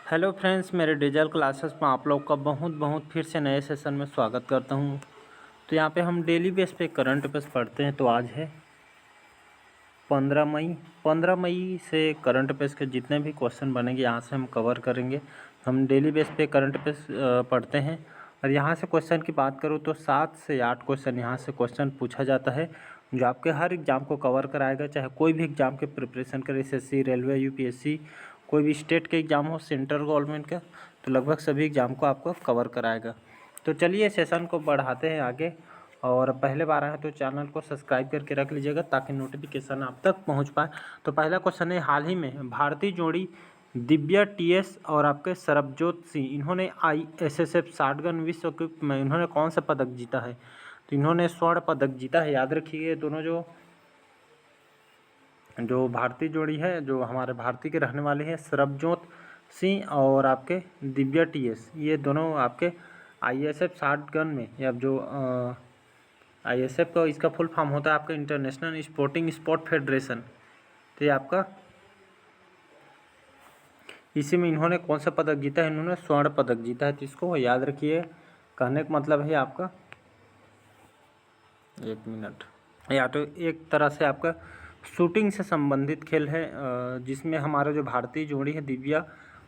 Hello friends, मेरे digital classes में आप लोग का बहुत बहुत फिर से नए सेशन में स्वागत करता हूं। तो यहाँ पे हम डेली बेस पे करंट अफेयर्स पढ़ते हैं। तो आज है 15 मई। 15 मई से करंट अफेयर्स के जितने भी क्वेश्चन बनेंगे यहाँ से हम कवर करेंगे। हम डेली बेस पे करंट अफेयर्स पढ़ते हैं और यहाँ से क्वेश्चन की बात करूँ तो 7 से 8 क्वेश्चन यहाँ से क्वेश्चन पूछा जाता है, जो आपके हर एग्ज़ाम को कवर कराएगा। चाहे कोई भी एग्ज़ाम के प्रिपरेशन करे, एसएससी, रेलवे, यूपीएससी, कोई भी स्टेट के एग्ज़ाम हो, सेंट्रल गवर्नमेंट का, तो लगभग सभी एग्ज़ाम को आपको कवर कराएगा। तो चलिए सेशन को बढ़ाते हैं आगे। और पहले बार आए तो चैनल को सब्सक्राइब करके रख लीजिएगा ताकि नोटिफिकेशन आप तक पहुंच पाए। तो पहला क्वेश्चन है, हाल ही में भारतीय जोड़ी दिव्या टीएस और आपके सरबजोत सिंह, इन्होंने ISSF शॉटगन विश्व कप में इन्होंने कौन सा पदक जीता है? तो इन्होंने स्वर्ण पदक जीता है। याद रखिए, दोनों जो भारतीय जोड़ी है, जो हमारे भारतीय के रहने वाले हैं, सरबजोत सिंह और आपके दिव्या टीएस, ये दोनों आपके ISF शॉटगन में, या जो ISF का इसका फुल फॉर्म होता है आपका इंटरनेशनल स्पोर्टिंग स्पोर्ट फेडरेशन। तो ये आपका इसी में इन्होंने कौन सा पदक जीता है? इन्होंने स्वर्ण पदक जीता है। तो इसको याद रखिए। कहने का मतलब है आपका, एक मिनट, या तो एक तरह से आपका शूटिंग से संबंधित खेल है, जिसमें हमारा जो भारतीय जोड़ी है दिव्या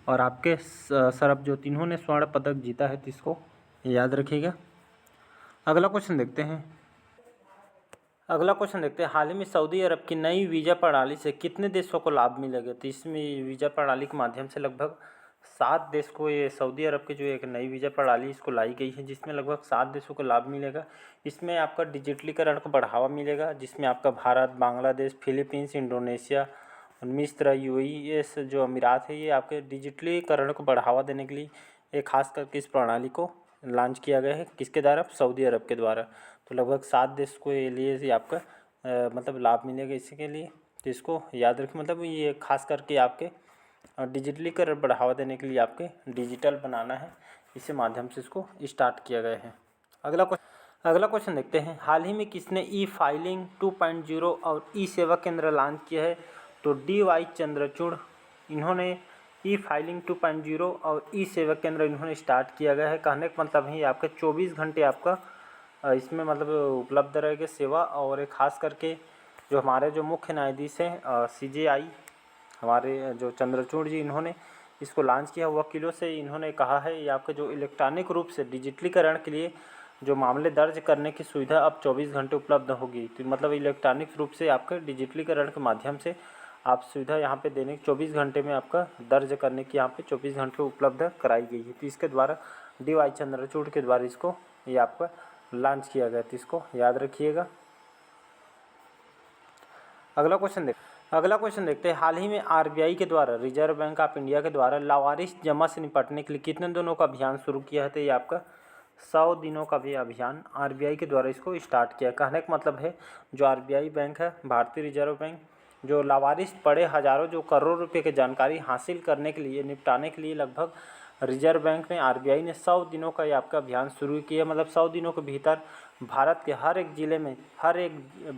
और आपके सरबजोत, इन्होंने स्वर्ण पदक जीता है। तो इसको याद रखिएगा। अगला क्वेश्चन देखते हैं। हाल ही में सऊदी अरब की नई वीज़ा प्रणाली से कितने देशों को लाभ मिलेगा? तो इसमें वीज़ा प्रणाली के माध्यम से लगभग 7 देश को, ये सऊदी अरब की जो एक नई वीज़ा प्रणाली इसको लाई गई है, जिसमें लगभग 7 देशों को लाभ मिलेगा। इसमें आपका डिजिटलीकरण को बढ़ावा मिलेगा, जिसमें आपका भारत, बांग्लादेश, फिलीपींस, इंडोनेशिया, मिस्र, UAE जो अमीरात है, ये आपके डिजिटलीकरण को बढ़ावा देने के लिए एक खास करके इस प्रणाली को लॉन्च किया गया है। किसके द्वारा? सऊदी अरब के द्वारा। तो लगभग 7 देश को ये लिए ये आपका मतलब लाभ मिलेगा इसी के लिए। तो इसको याद रखें, मतलब ये खास करके आपके डिजिटलीकरण बढ़ावा देने के लिए आपके डिजिटल बनाना है, इसी माध्यम से इसको स्टार्ट किया गया है। अगला क्वेश्चन देखते हैं। हाल ही में किसने E-फाइलिंग 2.0 और ई-सेवा केंद्र लॉन्च किया है? तो DY चंद्रचूड़, इन्होंने E-फाइलिंग 2.0 और ई-सेवा केंद्र इन्होंने स्टार्ट किया गया है। कहने का मतलब है आपके 24 घंटे आपका इसमें मतलब उपलब्ध रहेगी सेवा। और खास करके जो हमारे जो मुख्य न्यायाधीश हैं CJI हमारे जो चंद्रचूड़ जी, इन्होंने इसको लॉन्च किया। वकीलों से इन्होंने कहा है ये आपके जो इलेक्ट्रॉनिक रूप से डिजिटलीकरण के लिए जो मामले दर्ज करने की सुविधा अब 24 घंटे उपलब्ध होगी। तो मतलब इलेक्ट्रॉनिक रूप से आपके डिजिटलीकरण के माध्यम से आप सुविधा यहाँ पे देने 24 घंटे में आपका दर्ज करने की यहाँ पे 24 घंटे उपलब्ध कराई गई है। तो इसके द्वारा DY चंद्रचूड़ के द्वारा इसको ये आपका लॉन्च किया गया। तो इसको याद रखिएगा। अगला क्वेश्चन देखते हैं। हाल ही में RBI के द्वारा, रिजर्व बैंक ऑफ इंडिया के द्वारा लावारिस जमा से निपटने के लिए कितने दिनों का अभियान शुरू किया है? तो ये आपका 100 दिनों का भी अभियान RBI के द्वारा इसको स्टार्ट किया। कहने का मतलब है जो RBI बैंक है, भारतीय रिजर्व बैंक, जो लावारिस पड़े हजारों जो करोड़ रुपये की जानकारी हासिल करने के लिए, निपटाने के लिए लगभग रिजर्व बैंक ने, RBI ने 100 दिनों का ये आपका अभियान शुरू किया। मतलब 100 दिनों के भीतर भारत के हर एक ज़िले में, हर एक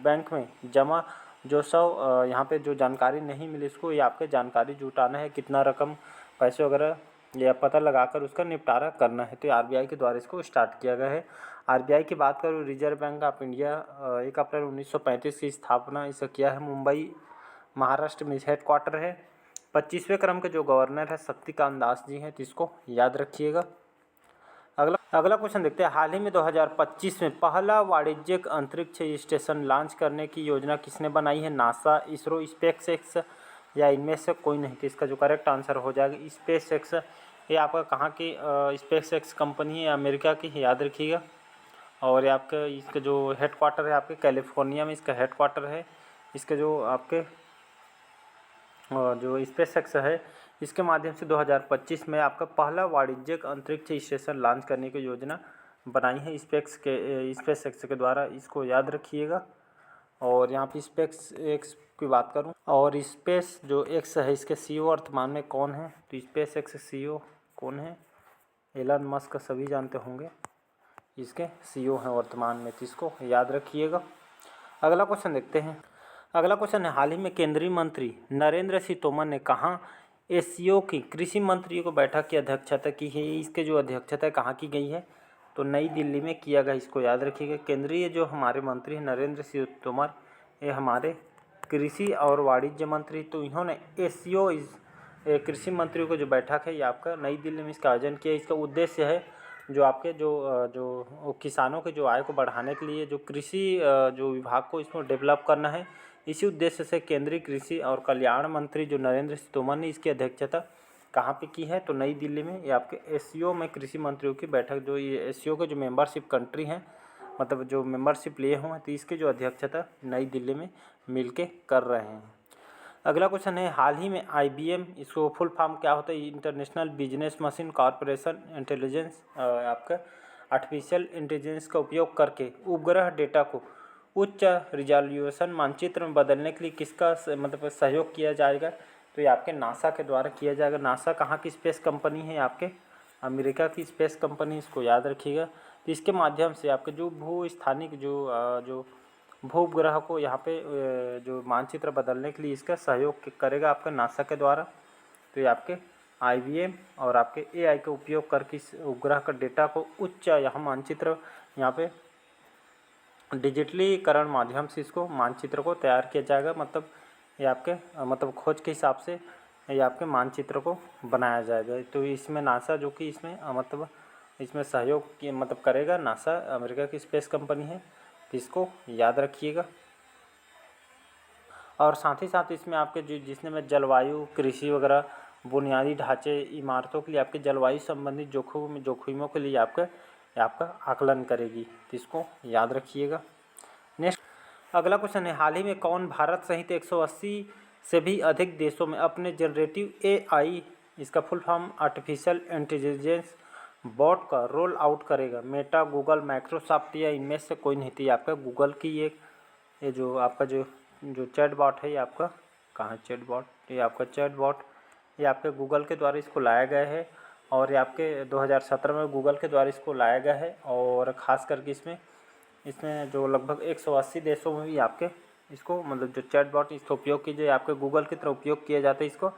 बैंक में जमा जो 100 यहाँ पे जो जानकारी नहीं मिली, इसको ये आपके जानकारी जुटाना है, कितना रकम पैसे वगैरह ये पता लगाकर उसका निपटारा करना है। तो RBI के द्वारा इसको स्टार्ट किया गया है। RBI की बात करूँ, रिजर्व बैंक ऑफ इंडिया 1 अप्रैल 1935 की स्थापना इसका किया है। मुंबई महाराष्ट्र में हेडक्वार्टर है। 25वें क्रम के जो गवर्नर है शक्तिकांत दास जी हैं। तो इसको याद रखिएगा। अगला क्वेश्चन देखते हैं। हाल ही में 2025 में पहला वाणिज्यिक अंतरिक्ष स्टेशन लॉन्च करने की योजना किसने बनाई है? नासा, इसरो, स्पेसएक्स, या इनमें से कोई नहीं? तो इसका जो करेक्ट आंसर हो जाएगा स्पेसएक्स। ये आपका कहाँ की स्पेसएक्स कंपनी है? अमेरिका की, याद रखिएगा। और ये आपका इसका जो हेडक्वार्टर है आपके कैलिफोर्निया में इसका हेडक्वार्टर है। इसके जो आपके जो स्पेसएक्स है, इसके माध्यम से 2025 में आपका पहला वाणिज्यिक अंतरिक्ष स्टेशन लॉन्च करने की योजना बनाई है स्पेसएक्स के द्वारा। इसको याद रखिएगा। और यहाँ पे स्पेस एक्स की बात करूँ, और स्पेस जो एक्स है इसके CEO वर्तमान में कौन है? तो स्पेस एक्स CEO कौन है? एलन मस्क, सभी जानते होंगे, इसके CEO हैं वर्तमान में। तो इसको याद रखिएगा। अगला क्वेश्चन देखते हैं। अगला क्वेश्चन है। हाल ही में केंद्रीय मंत्री नरेंद्र सिंह तोमर ने कहा एससीओ की कृषि मंत्रियों को बैठक की अध्यक्षता की है। इसके जो अध्यक्षता कहाँ की गई है, तो नई दिल्ली में किया गया। इसको याद रखिएगा। केंद्रीय जो हमारे मंत्री हैं नरेंद्र सिंह तोमर, ये हमारे कृषि और वाणिज्य मंत्री, तो इन्होंने एससीओ कृषि मंत्रियों को जो बैठक है ये आपका नई दिल्ली में इसका आयोजन किया। इसका उद्देश्य है जो आपके जो किसानों के जो आय को बढ़ाने के लिए जो कृषि जो विभाग को इसमें डेवलप करना है। इसी उद्देश्य से केंद्रीय कृषि और कल्याण मंत्री जो नरेंद्र सिंह तोमर ने इसकी अध्यक्षता कहाँ पे की है, तो नई दिल्ली में। ये आपके एससीओ में कृषि मंत्रियों की बैठक, जो ये एससीओ के जो मेंबरशिप कंट्री हैं, मतलब जो मेंबरशिप लिए हुए हैं, तो इसकी जो अध्यक्षता नई दिल्ली में मिलके कर रहे हैं। अगला क्वेश्चन है, हाल ही में आईबीएम, इसको फुल फॉर्म क्या होता है, international business machine corporation intelligence, आपका आर्टिफिशियल इंटेलिजेंस का उपयोग करके उपग्रह डेटा को उच्च रिजोल्यूशन मानचित्र में बदलने के लिए किसका मतलब सहयोग किया जाएगा, तो ये आपके नासा के द्वारा किया जाएगा। नासा कहाँ की स्पेस कंपनी है, आपके अमेरिका की स्पेस कंपनी, इसको याद रखिएगा। तो इसके माध्यम से आपके जो भू स्थानिक जो भूग्रह को यहाँ पे जो मानचित्र बदलने के लिए इसका सहयोग करेगा आपका नासा के द्वारा। तो ये आपके आईबीएम और आपके एआई का उपयोग करके इस उपग्रह का डेटा को उच्च यहाँ मानचित्र यहाँ पे डिजिटलीकरण माध्यम से इसको मानचित्र को तैयार किया जाएगा। मतलब ये आपके मतलब खोज के हिसाब से ये आपके मानचित्र को बनाया जाएगा। तो इसमें नासा जो कि इसमें मतलब इसमें सहयोग मतलब करेगा, नासा अमेरिका की स्पेस कंपनी है, तो इसको याद रखिएगा। और साथ ही साथ इसमें आपके जिसने में जलवायु, कृषि वगैरह, बुनियादी ढांचे, इमारतों के लिए आपके जलवायु संबंधित जोखिमों के लिए आपका आकलन करेगी, तो इसको याद रखिएगा। नेक्स्ट अगला क्वेश्चन है, हाल ही में कौन भारत सहित 180 से भी अधिक देशों में अपने जनरेटिव एआई, इसका full form artificial intelligence bot का रोल आउट करेगा? मेटा, गूगल, माइक्रोसॉफ्ट या इनमें से कोई नहीं थी। आपका गूगल की ये जो आपका जो चैट बॉट है, ये आपका कहाँ चैट बॉट, ये आपका चैट बॉट ये आपके गूगल के द्वारा इसको लाया गया है। और ये आपके 2017 में गूगल के द्वारा इसको लाया गया है। और ख़ास करके इसमें जो लगभग 180 देशों में भी आपके इसको मतलब जो चैट बॉट इसका उपयोग कीजिए, आपके गूगल की तरह उपयोग किया जाता है। इसको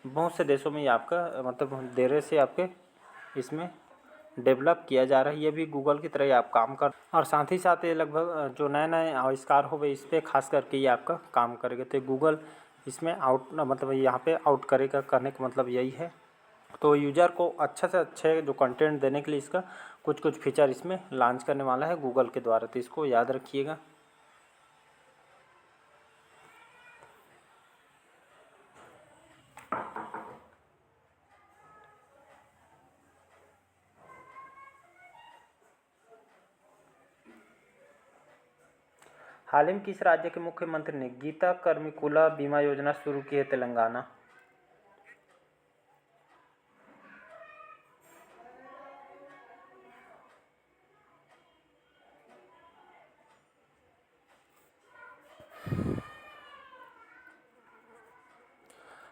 बहुत से देशों में ये आपका मतलब देर से आपके इसमें डेवलप किया जा रहा है। ये भी गूगल की तरह ही आप काम कर, और साथ ही साथ ये लगभग जो नए नए आविष्कार हो गए इस पर खास करके ये आपका काम करेगा। तो गूगल इसमें मतलब यहाँ पे आउट करेगा, कहने का मतलब यही है। तो यूज़र को अच्छा से अच्छे जो कंटेंट देने के लिए इसका कुछ फीचर इसमें लॉन्च करने वाला है गूगल के द्वारा, तो इसको याद रखिएगा। हाल ही में किस राज्य के मुख्यमंत्री ने गीता कर्मिकुला बीमा योजना शुरू की है? तेलंगाना।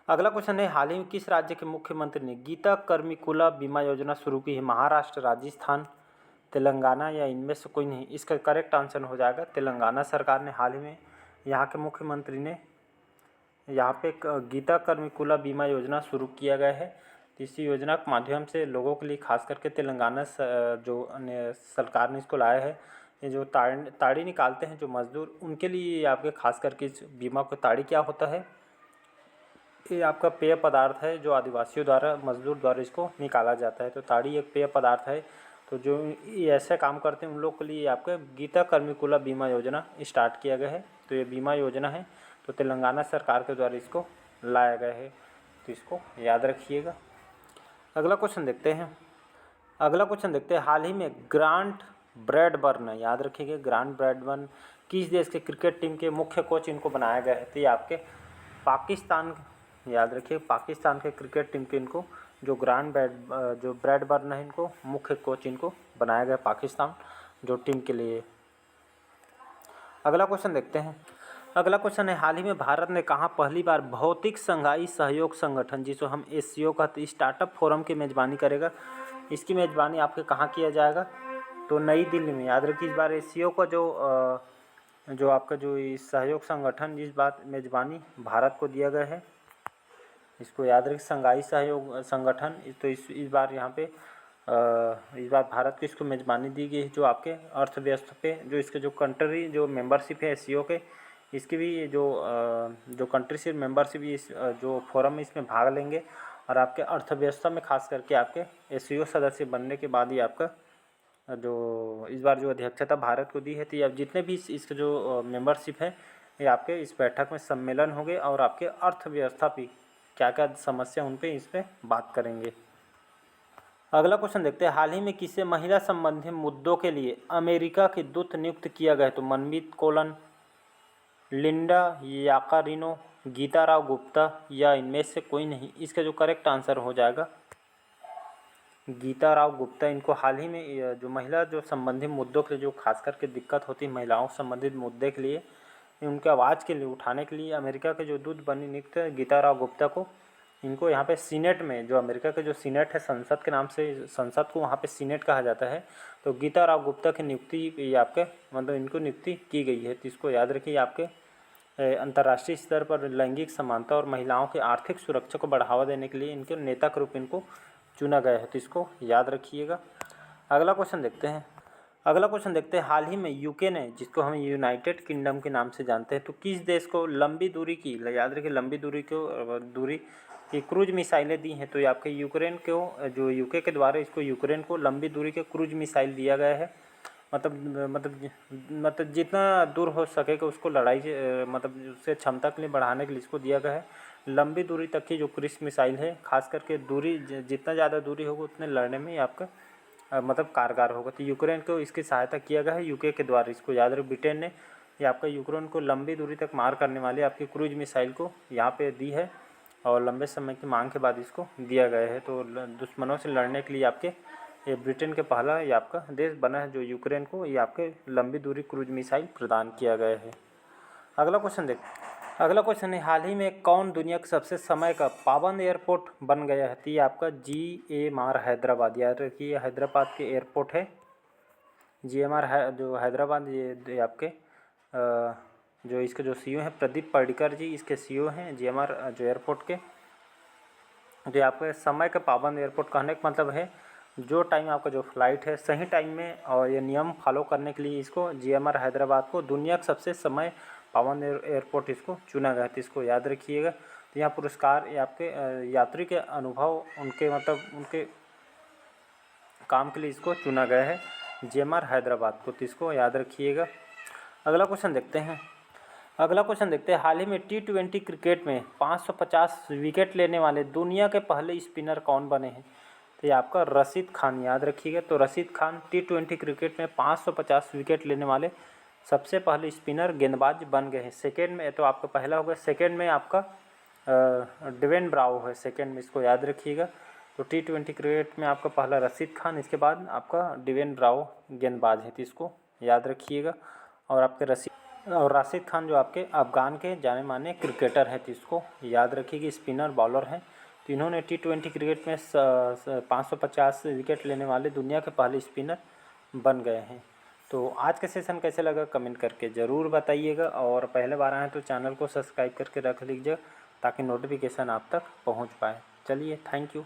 अगला क्वेश्चन है, हाल ही में किस राज्य के मुख्यमंत्री ने गीता कर्मिकुला बीमा योजना शुरू की है? महाराष्ट्र, राजस्थान, तेलंगाना या इनमें से कोई नहीं। इसका करेक्ट आंसर हो जाएगा तेलंगाना सरकार ने हाल ही में यहाँ के मुख्यमंत्री ने यहाँ पे गीता कर्मिकुला बीमा योजना शुरू किया गया है। तो इसी योजना के माध्यम से लोगों के लिए खास करके तेलंगाना जो सरकार ने इसको लाया है। ये जो ताड़ी निकालते हैं जो मजदूर, उनके लिए आपके खास करके इस बीमा को, ताड़ी क्या होता है, ये आपका पेय पदार्थ है जो आदिवासियों द्वारा, मजदूर द्वारा इसको निकाला जाता है। तो ताड़ी एक पेय पदार्थ है। तो जो ये ऐसे काम करते हैं उन लोग के लिए आपका गीता कर्मिकुला बीमा योजना स्टार्ट किया गया है। तो ये बीमा योजना है, तो तेलंगाना सरकार के द्वारा इसको लाया गया है, तो इसको याद रखिएगा। अगला क्वेश्चन देखते हैं, हाल ही में ग्रांट ब्रैडबर्न, याद रखिएगा ग्रांट ब्रैडबर्न किस देश के क्रिकेट टीम के मुख्य कोच इनको बनाया गया है? तो ये आपके पाकिस्तान, याद रखिए पाकिस्तान के क्रिकेट टीम के इनको जो ब्रैडबर्न है इनको मुख्य कोच इनको बनाया गया पाकिस्तान जो टीम के लिए। अगला क्वेश्चन देखते हैं। अगला क्वेश्चन है, हाल ही में भारत ने कहाँ पहली बार भौतिक संघाई सहयोग संगठन, जिसको हम एससीओ कहते, स्टार्टअप फोरम की मेजबानी करेगा? इसकी मेजबानी आपके कहाँ किया जाएगा? तो नई दिल्ली में। याद रखिए इस बार एससीओ का जो आपका जो सहयोग संगठन, इस बार मेजबानी भारत को दिया गया है। इसको याद रखिए, शंघाई सहयोग संगठन। तो इस बार यहाँ पे इस बार भारत को इसको मेज़बानी दी गई है, जो आपके अर्थव्यवस्था पे जो इसके जो कंट्री जो मेंबरशिप है एससीओ के, इसकी भी जो कंट्रीशिप मेंबरशिप इस जो फोरम में इसमें भाग लेंगे। और आपके अर्थव्यवस्था में खास करके आपके एससीओ सदस्य बनने के बाद ही आपका जो इस बार जो अध्यक्षता भारत को दी है, तो अब जितने भी इसके जो मेंबरशिप है ये आपके इस बैठक में सम्मेलन होंगे और आपके अर्थव्यवस्था पे क्या क्या समस्या उन पे इस पर बात करेंगे। अगला क्वेश्चन देखते हैं, हाल ही में किसे महिला संबंधी मुद्दों के लिए अमेरिका के दूत नियुक्त किया गया? तो मनमीत कोलन, लिंडा याकारिनो, गीता राव गुप्ता या इनमें से कोई नहीं। इसका जो करेक्ट आंसर हो जाएगा गीता राव गुप्ता। इनको हाल ही में जो महिला जो संबंधी मुद्दों के लिए जो खास करके दिक्कत होती है महिलाओं संबंधित मुद्दे के लिए, उनके आवाज़ के लिए उठाने के लिए अमेरिका के जो दूत बनी नियुक्त गीता राव गुप्ता को, इनको यहाँ पे सीनेट में, जो अमेरिका के जो सीनेट है संसद के नाम से, संसद को वहाँ पे सीनेट कहा जाता है, तो गीता राव गुप्ता की नियुक्ति ये आपके मतलब इनको नियुक्ति की गई है। तो इसको याद रखिए, आपके अंतर्राष्ट्रीय स्तर पर लैंगिक समानता और महिलाओं की आर्थिक सुरक्षा को बढ़ावा देने के लिए इनके नेता के रूप इनको चुना गया है। तो इसको याद रखिएगा। अगला क्वेश्चन देखते हैं, हाल ही में यूके ने, जिसको हम यूनाइटेड किंगडम के नाम से जानते हैं, तो किस देश को लंबी दूरी की, याद रखिए लंबी दूरी की क्रूज मिसाइलें दी हैं? तो ये आपके यूक्रेन को, जो यूके के द्वारा इसको यूक्रेन को लंबी दूरी के क्रूज मिसाइल दिया गया है। मतलब जितना दूर हो सकेगा उसको लड़ाई मतलब उससे क्षमता के लिए बढ़ाने के लिए इसको दिया गया है। लंबी दूरी तक की जो क्रूज मिसाइल है, खास करके दूरी जितना ज़्यादा दूरी होगा उतने लड़ने में आपका मतलब कारगर होगा। तो यूक्रेन को इसकी सहायता किया गया है यूके के द्वारा। इसको याद रखिए, ब्रिटेन ने ये आपका यूक्रेन को लंबी दूरी तक मार करने वाली आपकी क्रूज मिसाइल को यहाँ पे दी है और लंबे समय की मांग के बाद इसको दिया गया है। तो दुश्मनों से लड़ने के लिए आपके ये ब्रिटेन के पहला ये आपका देश बना है जो यूक्रेन को ये आपके लंबी दूरी क्रूज मिसाइल प्रदान किया गया है। अगला क्वेश्चन है, हाल ही में कौन दुनिया का सबसे समय का पाबंद एयरपोर्ट बन गया है? तो ये आपका GMR हैदराबाद। याद रखिए, हैदराबाद के एयरपोर्ट है GMR है जो हैदराबाद। ये आपके जो इसके जो CEO हैं प्रदीप पडिक्कर जी, इसके CEO हैं GMR जो एयरपोर्ट के। जो आपके समय का पाबंद एयरपोर्ट कहने का मतलब है जो टाइम आपका जो फ्लाइट है सही टाइम में, और ये नियम फॉलो करने के लिए इसको GMR हैदराबाद को दुनिया का सबसे समय पाबंद एयरपोर्ट इसको चुना गया। तो इसको याद रखिएगा। तो यहाँ पुरस्कार ये आपके यात्री के अनुभव उनके मतलब उनके काम के लिए इसको चुना गया है GMR हैदराबाद को। तो इसको याद रखिएगा। अगला क्वेश्चन देखते हैं, हाल ही में T20 क्रिकेट में 550 विकेट लेने वाले दुनिया के पहले स्पिनर कौन बने हैं? तो ये आपका रशीद खान। याद रखिएगा, तो रशीद खान T20 क्रिकेट में 550 विकेट लेने वाले सबसे पहले स्पिनर गेंदबाज बन गए हैं। सेकेंड में तो आपका पहला होगा, सेकेंड में आपका डेविन ब्रावो है सेकेंड में, इसको याद रखिएगा। तो T20 क्रिकेट में आपका पहला रशीद खान, इसके बाद आपका डेविन ब्रावो गेंदबाज है। तो इसको याद रखिएगा। और राशिद खान जो आपके अफगान के जाने माने क्रिकेटर हैं, तो इसको याद रखिए कि स्पिनर बॉलर हैं। तो इन्होंने T20 क्रिकेट में 550 विकेट लेने वाले दुनिया के पहले स्पिनर बन गए हैं। तो आज का सेशन कैसे लगा कमेंट करके ज़रूर बताइएगा, और पहले बार आए तो चैनल को सब्सक्राइब करके रख लीजिए ताकि नोटिफिकेशन आप तक पहुंच पाए। चलिए, थैंक यू।